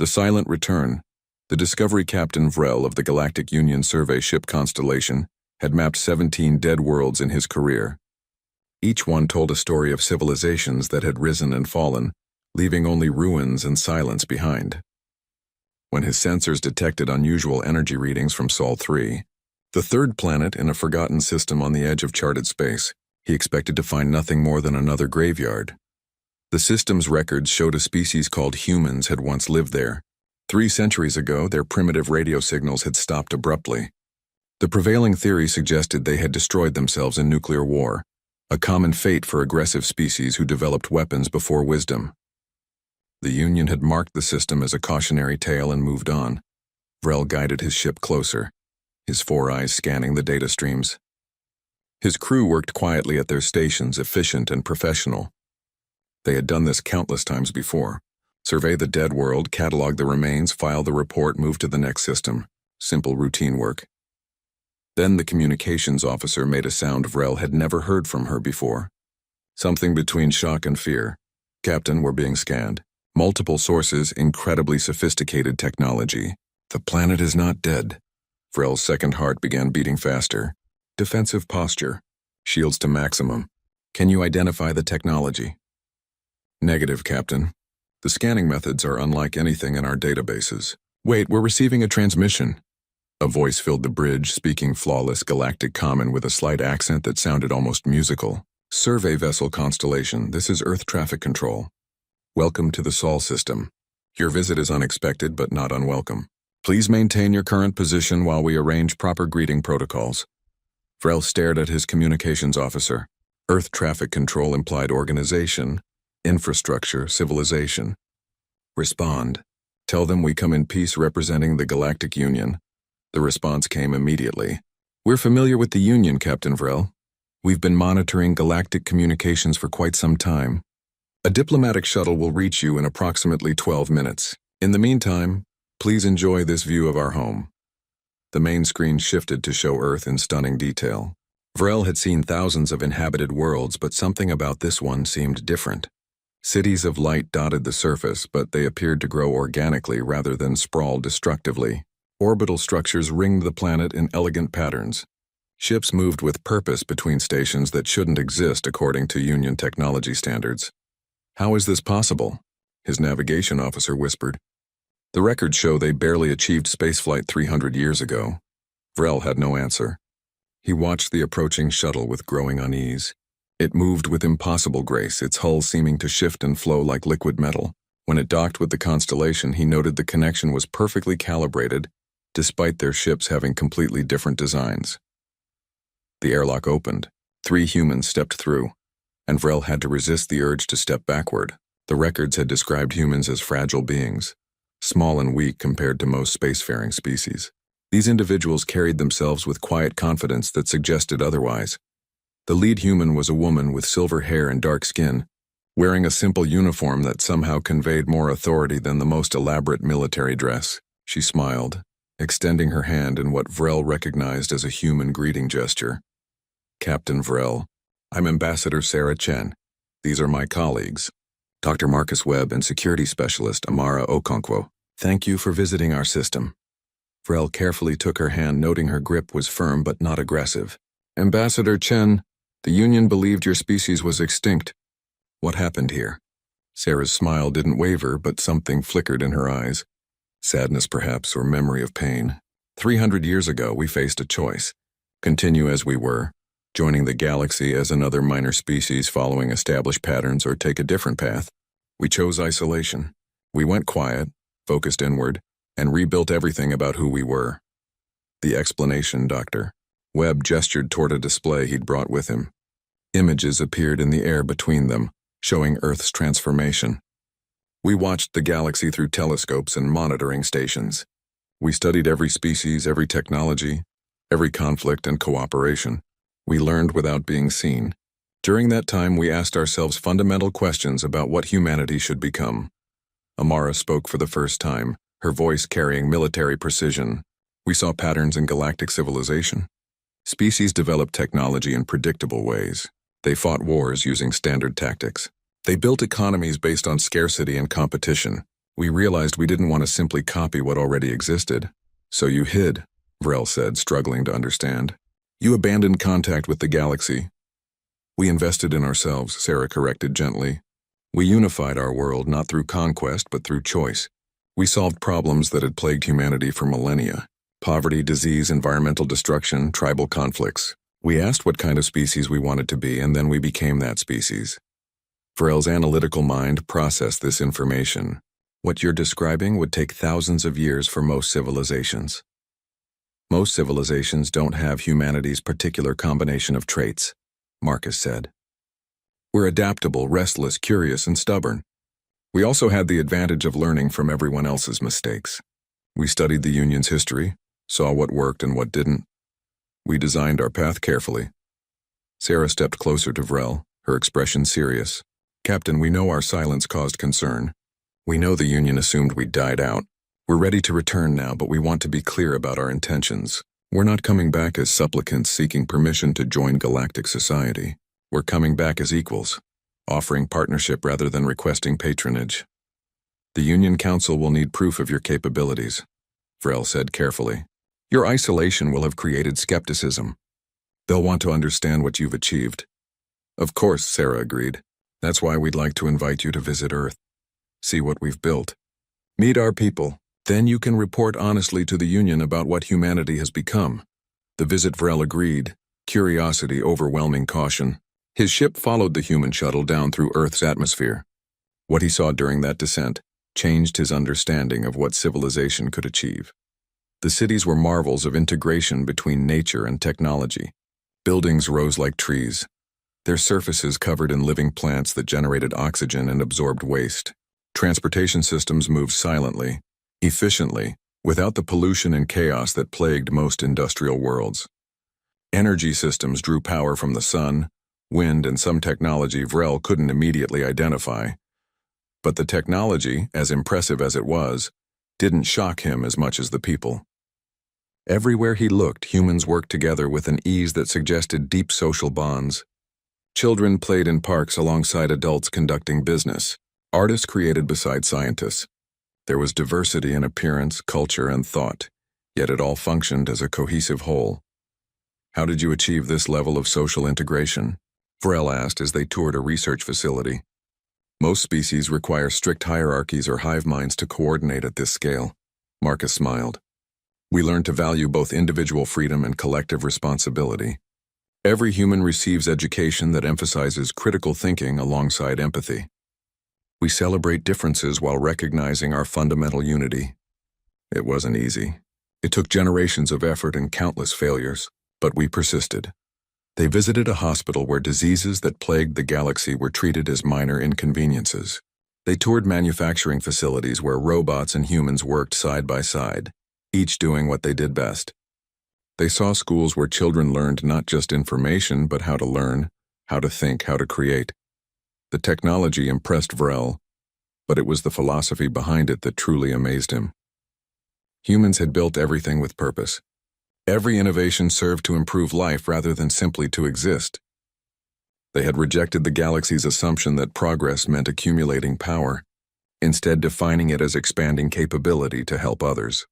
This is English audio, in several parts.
The Silent Return. The Discovery Captain Vrel of the Galactic Union Survey ship Constellation had mapped 17 dead worlds in his career. Each one told a story of civilizations that had risen and fallen, leaving only ruins and silence behind. When his sensors detected unusual energy readings from Sol 3, the third planet in a forgotten system on the edge of charted space, he expected to find nothing more than another graveyard. The system's records showed a species called humans had once lived there. 3 centuries ago, their primitive radio signals had stopped abruptly. The prevailing theory suggested they had destroyed themselves in nuclear war, a common fate for aggressive species who developed weapons before wisdom. The Union had marked the system as a cautionary tale and moved on. Vrel guided his ship closer, his 4 eyes scanning the data streams. His crew worked quietly at their stations, efficient and professional. They had done this countless times before. Survey the dead world, catalog the remains, file the report, move to the next system. Simple routine work. Then the communications officer made a sound Vrel had never heard from her before. Something between shock and fear. Captain, we're being scanned. Multiple sources, incredibly sophisticated technology. The planet is not dead. Vrel's second heart began beating faster. Defensive posture. Shields to maximum. Can you identify the technology? Negative, Captain. The scanning methods are unlike anything in our databases. Wait, we're receiving a transmission. A voice filled the bridge, speaking flawless galactic common with a slight accent that sounded almost musical. Survey vessel Constellation, this is Earth traffic control. Welcome to the Sol system. Your visit is unexpected but not unwelcome. Please maintain your current position while we arrange proper greeting protocols. Vrel stared at his communications officer. Earth traffic control implied organization, infrastructure, civilization. Respond. Tell them we come in peace representing the Galactic Union. The response came immediately. We're familiar with the Union, Captain Vrel. We've been monitoring galactic communications for quite some time. A diplomatic shuttle will reach you in approximately 12 minutes. In the meantime, please enjoy this view of our home. The main screen shifted to show Earth in stunning detail. Vrel had seen thousands of inhabited worlds, but something about this one seemed different. Cities of light dotted the surface, but they appeared to grow organically rather than sprawl destructively. Orbital structures ringed the planet in elegant patterns. Ships moved with purpose between stations that shouldn't exist according to Union technology standards. How is this possible? His navigation officer whispered. The records show they barely achieved spaceflight 300 years ago. Vrel had no answer. He watched the approaching shuttle with growing unease. It moved with impossible grace, its hull seeming to shift and flow like liquid metal. When it docked with the Constellation, he noted the connection was perfectly calibrated, despite their ships having completely different designs. The airlock opened. 3 humans stepped through, and Vrel had to resist the urge to step backward. The records had described humans as fragile beings, small and weak compared to most spacefaring species. These individuals carried themselves with quiet confidence that suggested otherwise. The lead human was a woman with silver hair and dark skin, wearing a simple uniform that somehow conveyed more authority than the most elaborate military dress. She smiled, extending her hand in what Vrel recognized as a human greeting gesture. Captain Vrel, I'm Ambassador Sarah Chen. These are my colleagues, Dr. Marcus Webb and Security Specialist Amara Okonkwo. Thank you for visiting our system. Vrel carefully took her hand, noting her grip was firm but not aggressive. Ambassador Chen, the Union believed your species was extinct. What happened here? Sarah's smile didn't waver, but something flickered in her eyes. Sadness, perhaps, or memory of pain. 300 years ago, we faced a choice. Continue as we were, joining the galaxy as another minor species following established patterns, or take a different path. We chose isolation. We went quiet, focused inward, and rebuilt everything about who we were. The explanation, Doctor. Webb gestured toward a display he'd brought with him. Images appeared in the air between them, showing Earth's transformation. We watched the galaxy through telescopes and monitoring stations. We studied every species, every technology, every conflict and cooperation. We learned without being seen. During that time, we asked ourselves fundamental questions about what humanity should become. Amara spoke for the first time, her voice carrying military precision. We saw patterns in galactic civilization. Species developed technology in predictable ways. They fought wars using standard tactics. They built economies based on scarcity and competition. We realized we didn't want to simply copy what already existed. So you hid, Vrel said, struggling to understand. You abandoned contact with the galaxy. We invested in ourselves, Sarah corrected gently. We unified our world not through conquest but through choice. We solved problems that had plagued humanity for millennia. Poverty, disease, environmental destruction, tribal conflicts. We asked what kind of species we wanted to be, and then we became that species. Vrel's analytical mind processed this information. What you're describing would take thousands of years for most civilizations. Most civilizations don't have humanity's particular combination of traits, Marcus said. We're adaptable, restless, curious, and stubborn. We also had the advantage of learning from everyone else's mistakes. We studied the Union's history, saw what worked and what didn't. We designed our path carefully. Sarah stepped closer to Vrel, her expression serious. Captain, we know our silence caused concern. We know the Union assumed we'd died out. We're ready to return now, but we want to be clear about our intentions. We're not coming back as supplicants seeking permission to join galactic society. We're coming back as equals, offering partnership rather than requesting patronage. The Union Council will need proof of your capabilities, Vrel said carefully. Your isolation will have created skepticism. They'll want to understand what you've achieved. Of course, Sarah agreed. That's why we'd like to invite you to visit Earth. See what we've built. Meet our people. Then you can report honestly to the Union about what humanity has become. The visit, Vrel agreed, curiosity overwhelming caution. His ship followed the human shuttle down through Earth's atmosphere. What he saw during that descent changed his understanding of what civilization could achieve. The cities were marvels of integration between nature and technology. Buildings rose like trees, their surfaces covered in living plants that generated oxygen and absorbed waste. Transportation systems moved silently, efficiently, without the pollution and chaos that plagued most industrial worlds. Energy systems drew power from the sun, wind, and some technology Vrel couldn't immediately identify. But the technology, as impressive as it was, didn't shock him as much as the people. Everywhere he looked, humans worked together with an ease that suggested deep social bonds. Children played in parks alongside adults conducting business. Artists created beside scientists. There was diversity in appearance, culture, and thought, yet it all functioned as a cohesive whole. How did you achieve this level of social integration? Vrel asked as they toured a research facility. Most species require strict hierarchies or hive minds to coordinate at this scale. Marcus smiled. We learned to value both individual freedom and collective responsibility. Every human receives education that emphasizes critical thinking alongside empathy. We celebrate differences while recognizing our fundamental unity. It wasn't easy. It took generations of effort and countless failures, but we persisted. They visited a hospital where diseases that plagued the galaxy were treated as minor inconveniences. They toured manufacturing facilities where robots and humans worked side by side, each doing what they did best. They saw schools where children learned not just information, but how to learn, how to think, how to create. The technology impressed Vrel, but it was the philosophy behind it that truly amazed him. Humans had built everything with purpose. Every innovation served to improve life rather than simply to exist. They had rejected the galaxy's assumption that progress meant accumulating power, instead defining it as expanding capability to help others.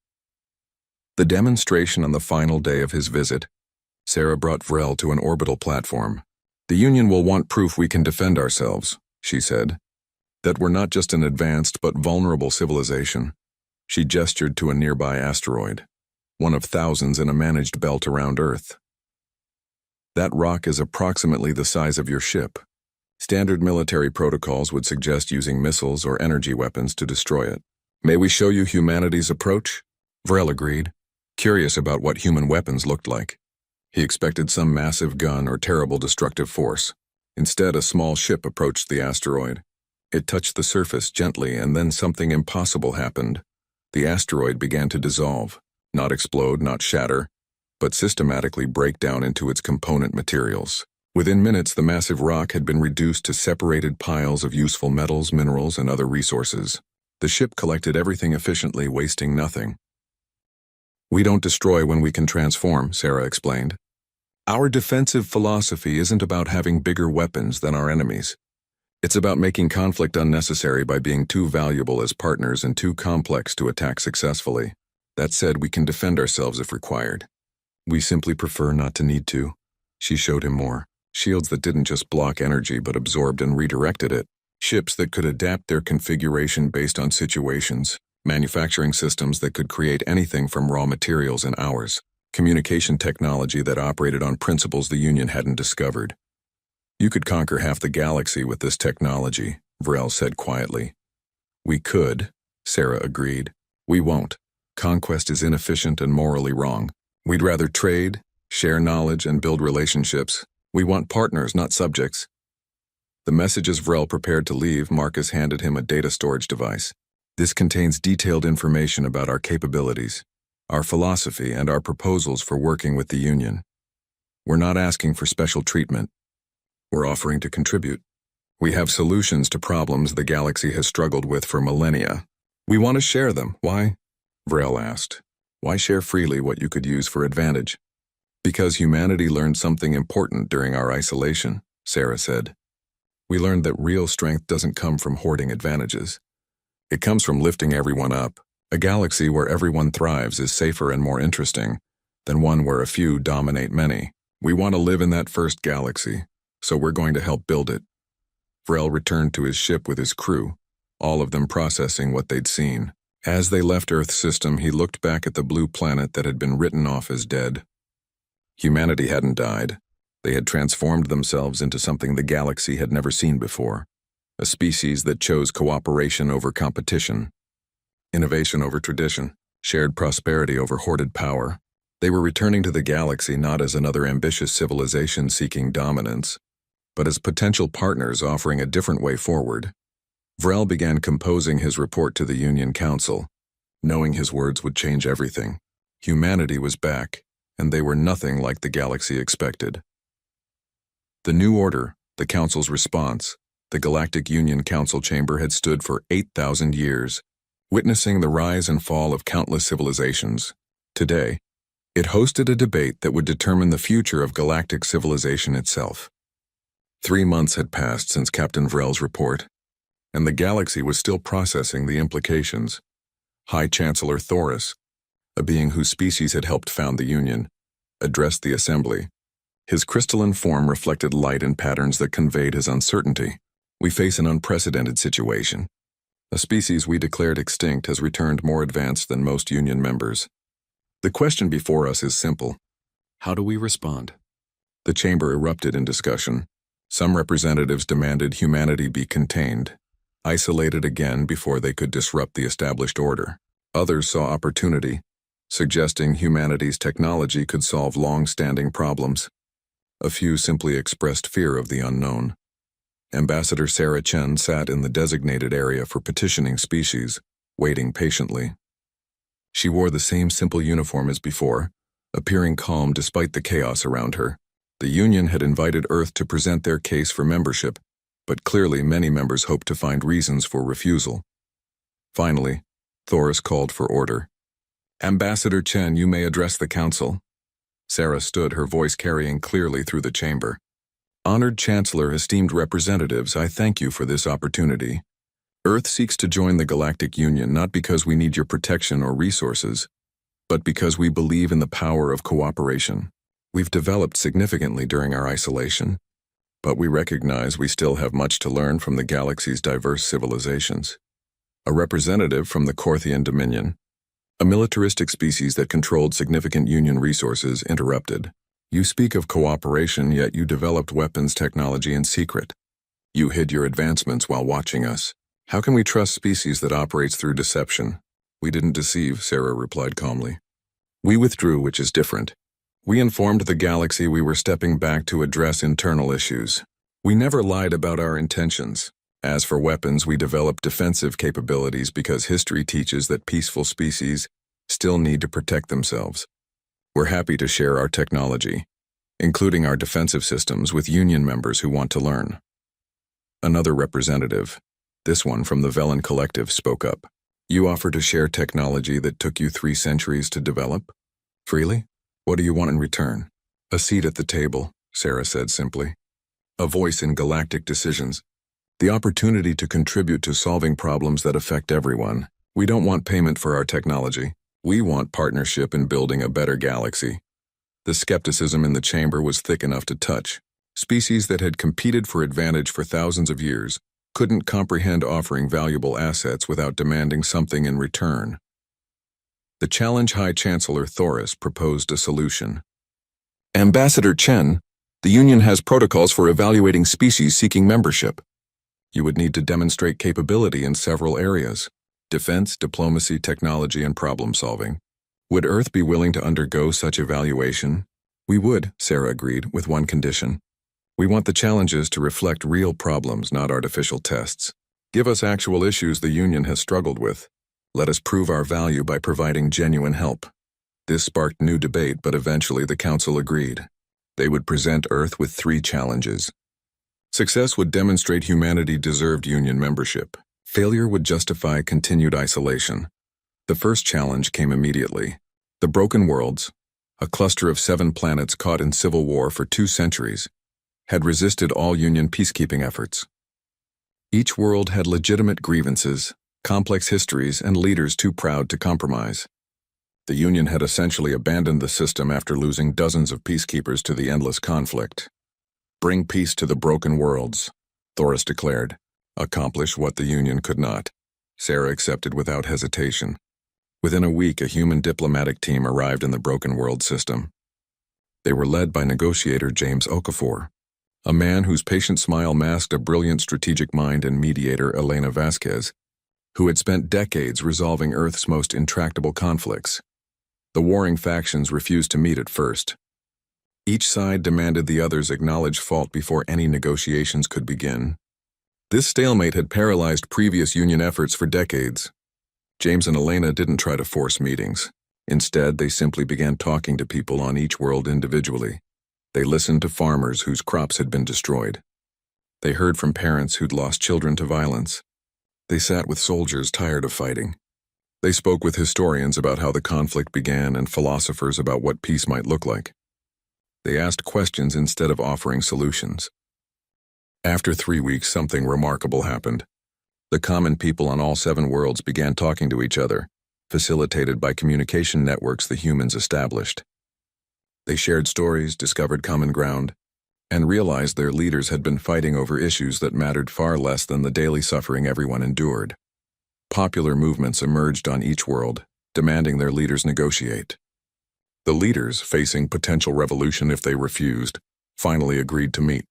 The demonstration on the final day of his visit, Sarah brought Vrel to an orbital platform. The Union will want proof we can defend ourselves, she said. That we're not just an advanced but vulnerable civilization. She gestured to a nearby asteroid, one of thousands in a managed belt around Earth. That rock is approximately the size of your ship. Standard military protocols would suggest using missiles or energy weapons to destroy it. May we show you humanity's approach? Vrel agreed, curious about what human weapons looked like. He expected some massive gun or terrible destructive force. Instead, a small ship approached the asteroid. It touched the surface gently, and then something impossible happened. The asteroid began to dissolve, not explode, not shatter, but systematically break down into its component materials. Within minutes, the massive rock had been reduced to separated piles of useful metals, minerals, and other resources. The ship collected everything efficiently, wasting nothing. We don't destroy when we can transform, Sarah explained. Our defensive philosophy isn't about having bigger weapons than our enemies. It's about making conflict unnecessary by being too valuable as partners and too complex to attack successfully. That said, we can defend ourselves if required. We simply prefer not to need to. She showed him more. Shields that didn't just block energy but absorbed and redirected it. Ships that could adapt their configuration based on situations. Manufacturing systems that could create anything from raw materials in hours. Communication technology that operated on principles the Union hadn't discovered. You could conquer half the galaxy with this technology, Vrel said quietly. We could, Sarah agreed. We won't. Conquest is inefficient and morally wrong. We'd rather trade, share knowledge, and build relationships. We want partners, not subjects. The message as Vrel prepared to leave, Marcus handed him a data storage device. This contains detailed information about our capabilities, our philosophy, and our proposals for working with the Union. We're not asking for special treatment. We're offering to contribute. We have solutions to problems the galaxy has struggled with for millennia. We want to share them. Why? Vrel asked. Why share freely what you could use for advantage? Because humanity learned something important during our isolation, Sarah said. We learned that real strength doesn't come from hoarding advantages. It comes from lifting everyone up. A galaxy where everyone thrives is safer and more interesting than one where a few dominate many. We want to live in that first galaxy, so we're going to help build it. Vrel returned to his ship with his crew, all of them processing what they'd seen. As they left Earth's system, he looked back at the blue planet that had been written off as dead. Humanity hadn't died. They had transformed themselves into something the galaxy had never seen before. A species that chose cooperation over competition, innovation over tradition, shared prosperity over hoarded power. They were returning to the galaxy not as another ambitious civilization seeking dominance, but as potential partners offering a different way forward. Vrel began composing his report to the Union Council, knowing his words would change everything. Humanity was back, and they were nothing like the galaxy expected. The new order, the Council's response, the Galactic Union Council chamber had stood for 8,000 years, witnessing the rise and fall of countless civilizations. Today, it hosted a debate that would determine the future of galactic civilization itself. 3 months had passed since Captain Vrel's report, and the galaxy was still processing the implications. High Chancellor Thoris, a being whose species had helped found the Union, addressed the assembly. His crystalline form reflected light and patterns that conveyed his uncertainty. We face an unprecedented situation. A species we declared extinct has returned more advanced than most Union members. The question before us is simple. How do we respond? The chamber erupted in discussion. Some representatives demanded humanity be contained, isolated again before they could disrupt the established order. Others saw opportunity, suggesting humanity's technology could solve long-standing problems. A few simply expressed fear of the unknown. Ambassador Sarah Chen sat in the designated area for petitioning species, waiting patiently. She wore the same simple uniform as before, appearing calm despite the chaos around her. The Union had invited Earth to present their case for membership, but clearly many members hoped to find reasons for refusal. Finally, Thoris called for order. Ambassador Chen, you may address the council. Sarah stood, her voice carrying clearly through the chamber. Honored Chancellor, esteemed representatives, I thank you for this opportunity. Earth seeks to join the Galactic Union not because we need your protection or resources, but because we believe in the power of cooperation. We've developed significantly during our isolation, but we recognize we still have much to learn from the galaxy's diverse civilizations. A representative from the Corthian Dominion, a militaristic species that controlled significant Union resources, interrupted. You speak of cooperation, yet you developed weapons technology in secret. You hid your advancements while watching us. How can we trust species that operates through deception? We didn't deceive, Sarah replied calmly. We withdrew, which is different. We informed the galaxy we were stepping back to address internal issues. We never lied about our intentions. As for weapons, we developed defensive capabilities because history teaches that peaceful species still need to protect themselves. We're happy to share our technology, including our defensive systems, with Union members who want to learn. Another representative, this one from the Velen Collective, spoke up. You offer to share technology that took you 3 centuries to develop? Freely? What do you want in return? A seat at the table, Sarah said simply. A voice in galactic decisions. The opportunity to contribute to solving problems that affect everyone. We don't want payment for our technology. We want partnership in building a better galaxy. The skepticism in the chamber was thick enough to touch. Species that had competed for advantage for thousands of years couldn't comprehend offering valuable assets without demanding something in return. The Challenge High Chancellor Thoris proposed a solution. Ambassador Chen, the Union has protocols for evaluating species seeking membership. You would need to demonstrate capability in several areas: defense, diplomacy, technology, and problem solving. Would Earth be willing to undergo such evaluation? We would, Sarah agreed, with one condition. We want the challenges to reflect real problems, not artificial tests. Give us actual issues the Union has struggled with. Let us prove our value by providing genuine help. This sparked new debate, but eventually the Council agreed. They would present Earth with 3 challenges. Success would demonstrate humanity deserved Union membership. Failure would justify continued isolation. The first challenge came immediately. The Broken Worlds, a cluster of 7 planets caught in civil war for 2 centuries, had resisted all Union peacekeeping efforts. Each world had legitimate grievances, complex histories, and leaders too proud to compromise. The Union had essentially abandoned the system after losing dozens of peacekeepers to the endless conflict. Bring peace to the Broken Worlds, Thoris declared. Accomplish what the Union could not. Sarah accepted without hesitation. Within a week, a human diplomatic team arrived in the Broken World system. They were led by negotiator James Okafor, a man whose patient smile masked a brilliant strategic mind, and mediator Elena Vasquez, who had spent decades resolving Earth's most intractable conflicts. The warring factions refused to meet at first. Each side demanded the others acknowledge fault before any negotiations could begin. This stalemate had paralyzed previous Union efforts for decades. James and Elena didn't try to force meetings. Instead, they simply began talking to people on each world individually. They listened to farmers whose crops had been destroyed. They heard from parents who'd lost children to violence. They sat with soldiers tired of fighting. They spoke with historians about how the conflict began and philosophers about what peace might look like. They asked questions instead of offering solutions. After 3 weeks, something remarkable happened. The common people on all 7 worlds began talking to each other, facilitated by communication networks the humans established. They shared stories, discovered common ground, and realized their leaders had been fighting over issues that mattered far less than the daily suffering everyone endured. Popular movements emerged on each world, demanding their leaders negotiate. The leaders, facing potential revolution if they refused, finally agreed to meet.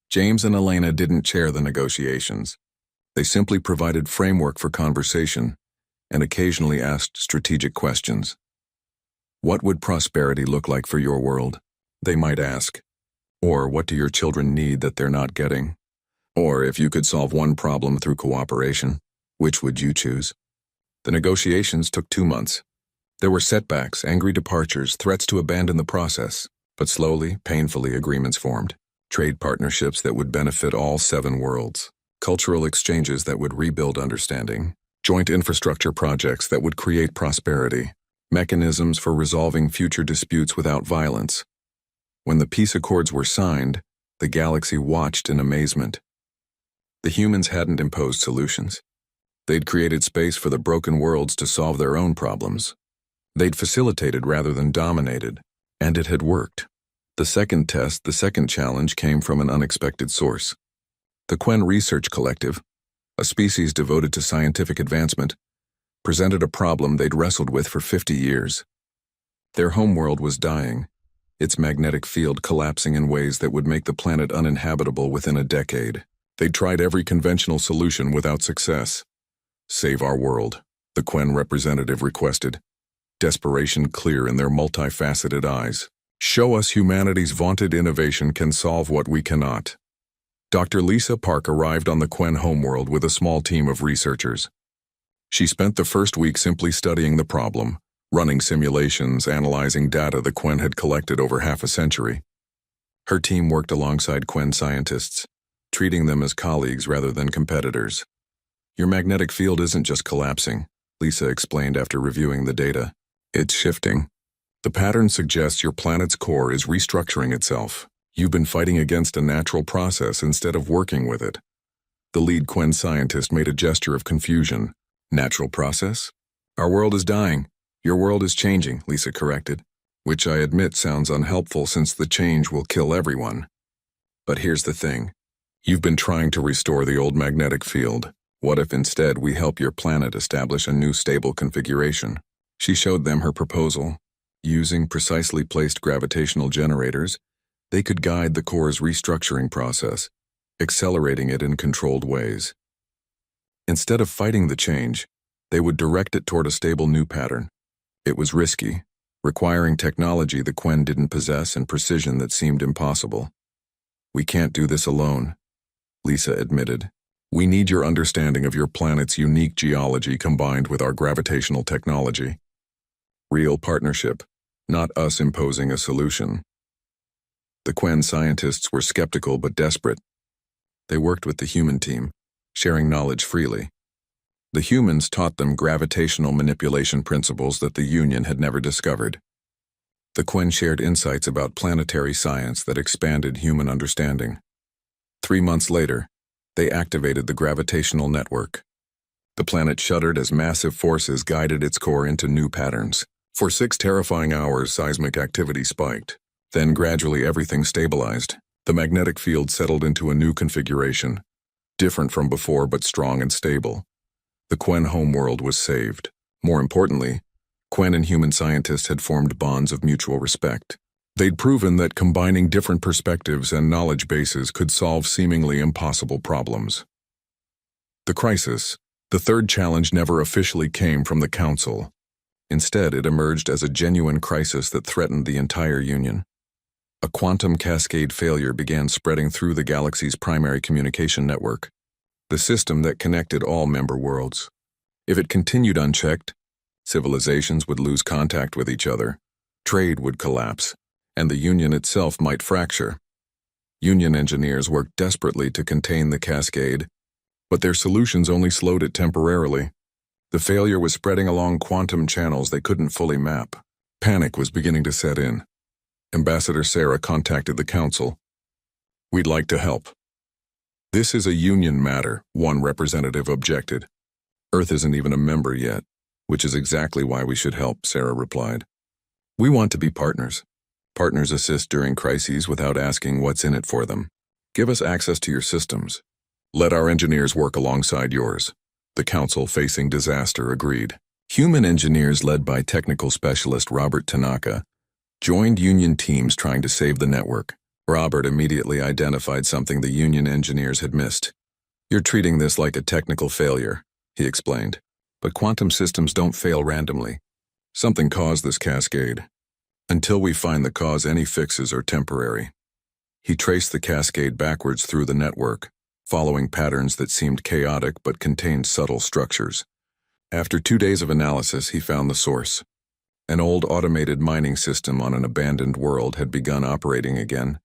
James and Elena didn't chair the negotiations. They simply provided framework for conversation and occasionally asked strategic questions. What would prosperity look like for your world? They might ask. Or what do your children need that they're not getting? Or if you could solve one problem through cooperation, which would you choose? The negotiations took 2 months. There were setbacks, angry departures, threats to abandon the process, but slowly, painfully, agreements formed. Trade partnerships that would benefit all 7 worlds. Cultural exchanges that would rebuild understanding. Joint infrastructure projects that would create prosperity. Mechanisms for resolving future disputes without violence. When the peace accords were signed, the galaxy watched in amazement. The humans hadn't imposed solutions. They'd created space for the broken worlds to solve their own problems. They'd facilitated rather than dominated, and it had worked. The second test, the second challenge, came from an unexpected source. The Quen Research Collective, a species devoted to scientific advancement, presented a problem they'd wrestled with for 50 years. Their homeworld was dying, its magnetic field collapsing in ways that would make the planet uninhabitable within a decade. They'd tried every conventional solution without success. Save our world, the Quen representative requested, desperation clear in their multifaceted eyes. Show us humanity's vaunted innovation can solve what we cannot. Dr. Lisa Park arrived on the Quen homeworld with a small team of researchers. She spent the first week simply studying the problem, running simulations, analyzing data the Quen had collected over half a century. Her team worked alongside Quen scientists, treating them as colleagues rather than competitors. Your magnetic field isn't just collapsing, Lisa explained after reviewing the data. It's shifting. The pattern suggests your planet's core is restructuring itself. You've been fighting against a natural process instead of working with it. The lead Quen scientist made a gesture of confusion. Natural process? Our world is dying. Your world is changing, Lisa corrected, which I admit sounds unhelpful since the change will kill everyone. But here's the thing. You've been trying to restore the old magnetic field. What if instead we help your planet establish a new stable configuration? She showed them her proposal. Using precisely placed gravitational generators, they could guide the core's restructuring process, accelerating it in controlled ways. Instead of fighting the change, they would direct it toward a stable new pattern. It was risky, requiring technology the Quen didn't possess and precision that seemed impossible. We can't do this alone, Lisa admitted. We need your understanding of your planet's unique geology combined with our gravitational technology. Real partnership, not us imposing a solution. The Quen scientists were skeptical but desperate. They worked with the human team, sharing knowledge freely. The humans taught them gravitational manipulation principles that the Union had never discovered. The Quen shared insights about planetary science that expanded human understanding. 3 months later, they activated the gravitational network. The planet shuddered as massive forces guided its core into new patterns. For 6 terrifying hours, seismic activity spiked. Then gradually everything stabilized. The magnetic field settled into a new configuration, different from before but strong and stable. The Quen homeworld was saved. More importantly, Quen and human scientists had formed bonds of mutual respect. They'd proven that combining different perspectives and knowledge bases could solve seemingly impossible problems. The crisis, the third challenge, never officially came from the Council. Instead, it emerged as a genuine crisis that threatened the entire Union. A quantum cascade failure began spreading through the galaxy's primary communication network, the system that connected all member worlds. If it continued unchecked, civilizations would lose contact with each other, trade would collapse, and the Union itself might fracture. Union engineers worked desperately to contain the cascade, but their solutions only slowed it temporarily. The failure was spreading along quantum channels they couldn't fully map. Panic was beginning to set in. Ambassador Sarah contacted the Council. "We'd like to help." "This is a Union matter," one representative objected. "Earth isn't even a member yet, which is exactly why we should help," Sarah replied. "We want to be partners. Partners assist during crises without asking what's in it for them. Give us access to your systems. Let our engineers work alongside yours." The Council, facing disaster, agreed. Human engineers led by technical specialist Robert Tanaka joined Union teams trying to save the network. Robert immediately identified something the Union engineers had missed. "You're treating this like a technical failure," he explained. "But quantum systems don't fail randomly. Something caused this cascade. Until we find the cause, any fixes are temporary." He traced the cascade backwards through the network, following patterns that seemed chaotic but contained subtle structures. After 2 days of analysis, he found the source. An old automated mining system on an abandoned world had begun operating again,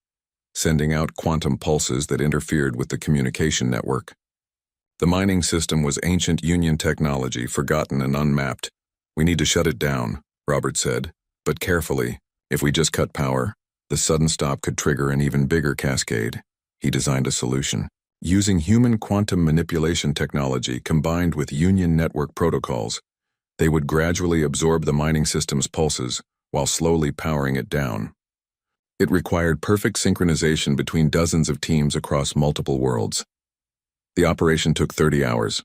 sending out quantum pulses that interfered with the communication network. The mining system was ancient Union technology, forgotten and unmapped. "We need to shut it down," Robert said, "but carefully. If we just cut power, the sudden stop could trigger an even bigger cascade." He designed a solution. Using human quantum manipulation technology combined with Union network protocols, they would gradually absorb the mining system's pulses while slowly powering it down. It required perfect synchronization between dozens of teams across multiple worlds. The operation took 30 hours.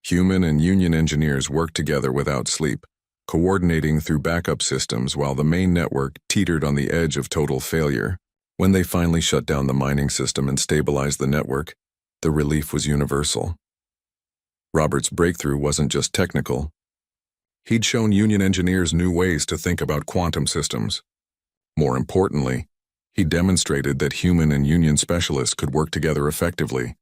Human and Union engineers worked together without sleep, coordinating through backup systems while the main network teetered on the edge of total failure. When they finally shut down the mining system and stabilized the network, the relief was universal. Robert's breakthrough wasn't just technical. He'd shown Union engineers new ways to think about quantum systems. More importantly, he demonstrated that human and Union specialists could work together effectively,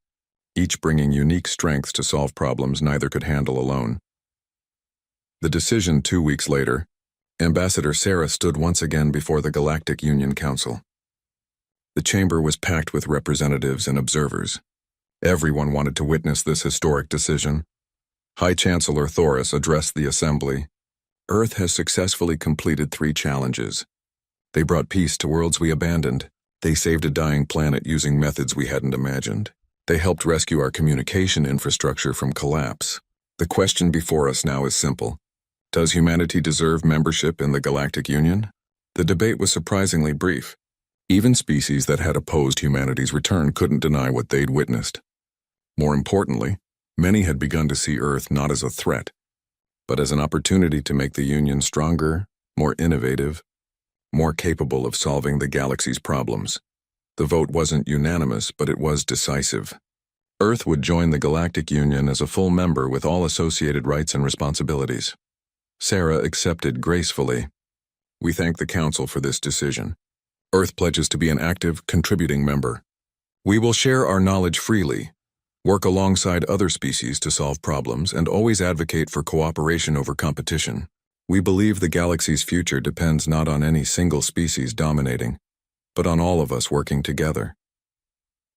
each bringing unique strengths to solve problems neither could handle alone. The decision 2 weeks later, Ambassador Sarah stood once again before the Galactic Union Council. The chamber was packed with representatives and observers. Everyone wanted to witness this historic decision. High Chancellor Thoris addressed the assembly. "Earth has successfully completed 3 challenges. They brought peace to worlds we abandoned. They saved a dying planet using methods we hadn't imagined. They helped rescue our communication infrastructure from collapse. The question before us now is simple. Does humanity deserve membership in the Galactic Union? The debate was surprisingly brief. Even species that had opposed humanity's return couldn't deny what they'd witnessed. More importantly, many had begun to see Earth not as a threat, but as an opportunity to make the Union stronger, more innovative, more capable of solving the galaxy's problems. The vote wasn't unanimous, but it was decisive. Earth would join the Galactic Union as a full member with all associated rights and responsibilities. Sarah accepted gracefully. We thank the Council for this decision. Earth pledges to be an active, contributing member. We will share our knowledge freely, work alongside other species to solve problems, and always advocate for cooperation over competition. We believe the galaxy's future depends not on any single species dominating, but on all of us working together.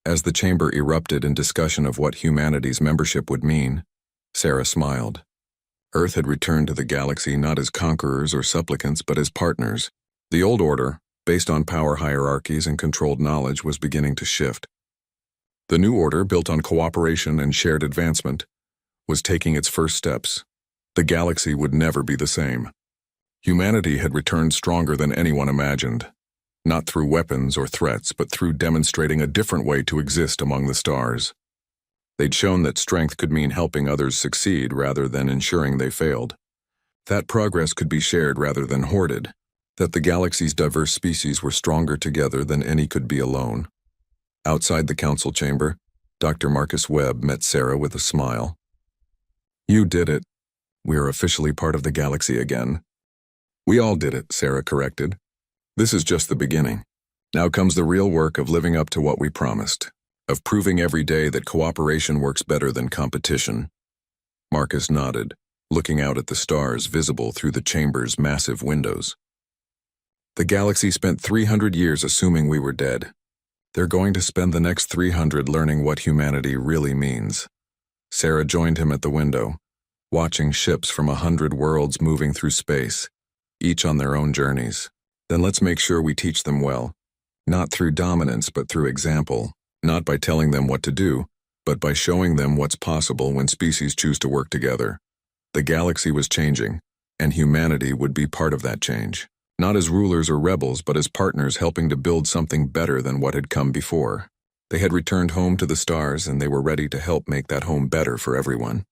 As the chamber erupted in discussion of what humanity's membership would mean, Sarah smiled. Earth had returned to the galaxy not as conquerors or supplicants, but as partners. The old order, based on power hierarchies and controlled knowledge, was beginning to shift. The new order, built on cooperation and shared advancement, was taking its first steps. The galaxy would never be the same. Humanity had returned stronger than anyone imagined, not through weapons or threats, but through demonstrating a different way to exist among the stars. They'd shown that strength could mean helping others succeed rather than ensuring they failed. That progress could be shared rather than hoarded, that the galaxy's diverse species were stronger together than any could be alone. Outside the council chamber, Dr. Marcus Webb met Sarah with a smile. You did it. We are officially part of the galaxy again. We all did it, Sarah corrected. This is just the beginning. Now comes the real work of living up to what we promised, of proving every day that cooperation works better than competition. Marcus nodded, looking out at the stars visible through the chamber's massive windows. The galaxy spent 300 years assuming we were dead. They're going to spend the next 300 learning what humanity really means. Sarah joined him at the window, watching ships from 100 worlds moving through space, each on their own journeys. Then let's make sure we teach them well, not through dominance but through example, not by telling them what to do, but by showing them what's possible when species choose to work together. The galaxy was changing, and humanity would be part of that change, not as rulers or rebels, but as partners helping to build something better than what had come before. They had returned home to the stars, and they were ready to help make that home better for everyone.